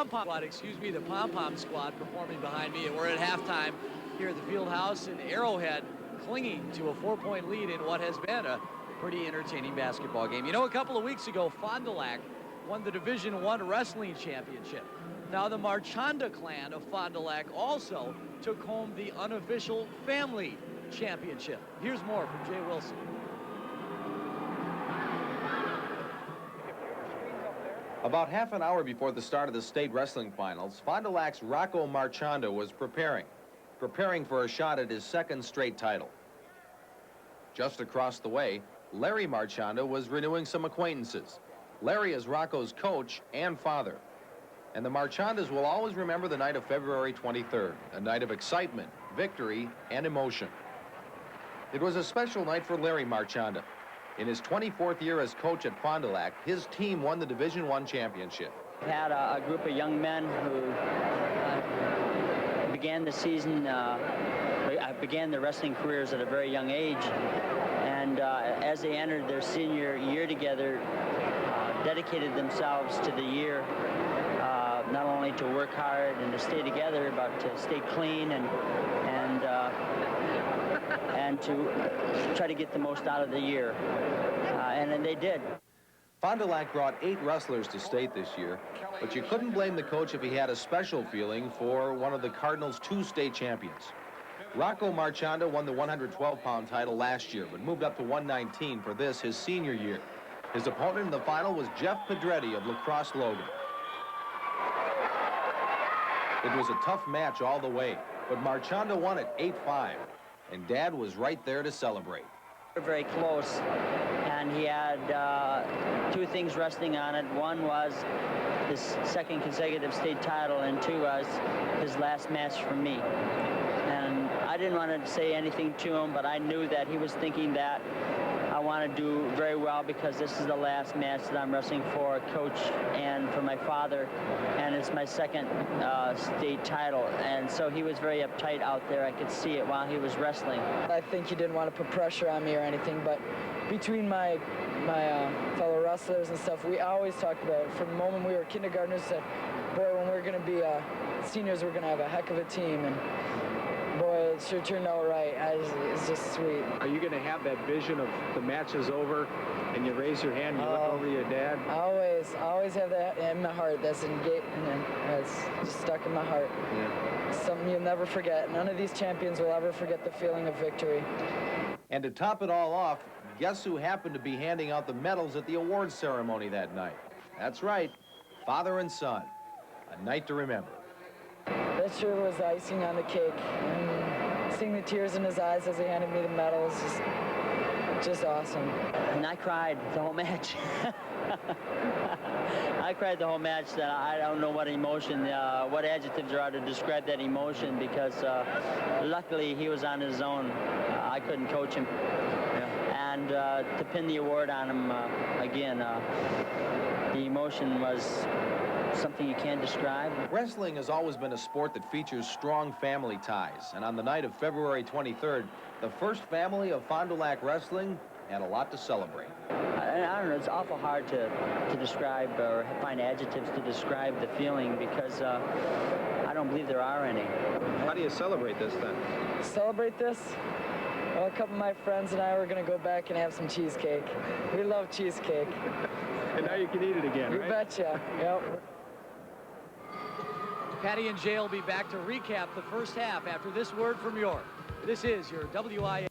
pom-pom squad, the pom-pom squad performing behind me. And we're at halftime here at the field house in Arrowhead, clinging to a 4-point lead in what has been a pretty entertaining basketball game. You know, a couple of weeks ago, Fond du Lac won the Division I Wrestling Championship. Now the Marchionda clan of Fond du Lac also took home the unofficial family championship. Here's more from Jay Wilson. About half an hour before the start of the state wrestling finals, Fond du Lac's Rocco Marchionda was preparing for a shot at his second straight title. Just across the way, Larry Marchionda was renewing some acquaintances. Larry is Rocco's coach and father. And the Marchiondas will always remember the night of February 23rd, a night of excitement, victory, and emotion. It was a special night for Larry Marchionda. In his 24th year as coach at Fond du Lac, his team won the Division I championship. We had a group of young men who began the season, began their wrestling careers at a very young age. And as they entered their senior year together, dedicated themselves to the year, not only to work hard and to stay together, but to stay clean and to try to get the most out of the year. And then they did. Fond du Lac brought 8 wrestlers to state this year, but you couldn't blame the coach if he had a special feeling for one of the Cardinals' 2 state champions. Rocco Marchionda won the 112-pound title last year, but moved up to 119 for this, his senior year. His opponent in the final was Jeff Pedretti of La Crosse Logan. It was a tough match all the way, but Marchionda won it 8-5, and Dad was right there to celebrate. We're very close, and he had 2 things resting on it. One was his second consecutive state title, and 2 was his last match for me. And I didn't want to say anything to him, but I knew that he was thinking that I want to do very well because this is the last match that I'm wrestling for coach and for my father, and it's my second state title. And so he was very uptight out there. I could see it while he was wrestling. I think he didn't want to put pressure on me or anything, but between my fellow wrestlers and stuff, we always talked about it. From the moment we were kindergartners, said, boy, when we're going to be seniors, we're going to have a heck of a team. And boy, it sure turned out right. It's just sweet. Are you going to have that vision of the match is over and you raise your hand and you look over your dad? Always have that in my heart. That's just stuck in my heart. Yeah. Something you'll never forget. None of these champions will ever forget the feeling of victory. And to top it all off, guess who happened to be handing out the medals at the awards ceremony that night? That's right, father and son. A night to remember. That sure was the icing on the cake. And seeing the tears in his eyes as he handed me the medals, just awesome. And I cried the whole match. I cried the whole match. That I don't know what emotion, what adjectives are to describe that emotion, because luckily he was on his own. I couldn't coach him. Yeah. And to pin the award on him again, the emotion was something you can't describe. Wrestling has always been a sport that features strong family ties, and on the night of February 23rd, the first family of Fond du Lac wrestling had a lot to celebrate. I don't know, it's awful hard to describe or find adjectives to describe the feeling, because I don't believe there are any. How do you celebrate this then? Celebrate this? Well, a couple of my friends and I were going to go back and have some cheesecake. We love cheesecake. And now you can eat it again, right? You betcha. Yep. Patty and Jay will be back to recap the first half after this word from York. This is your WIA.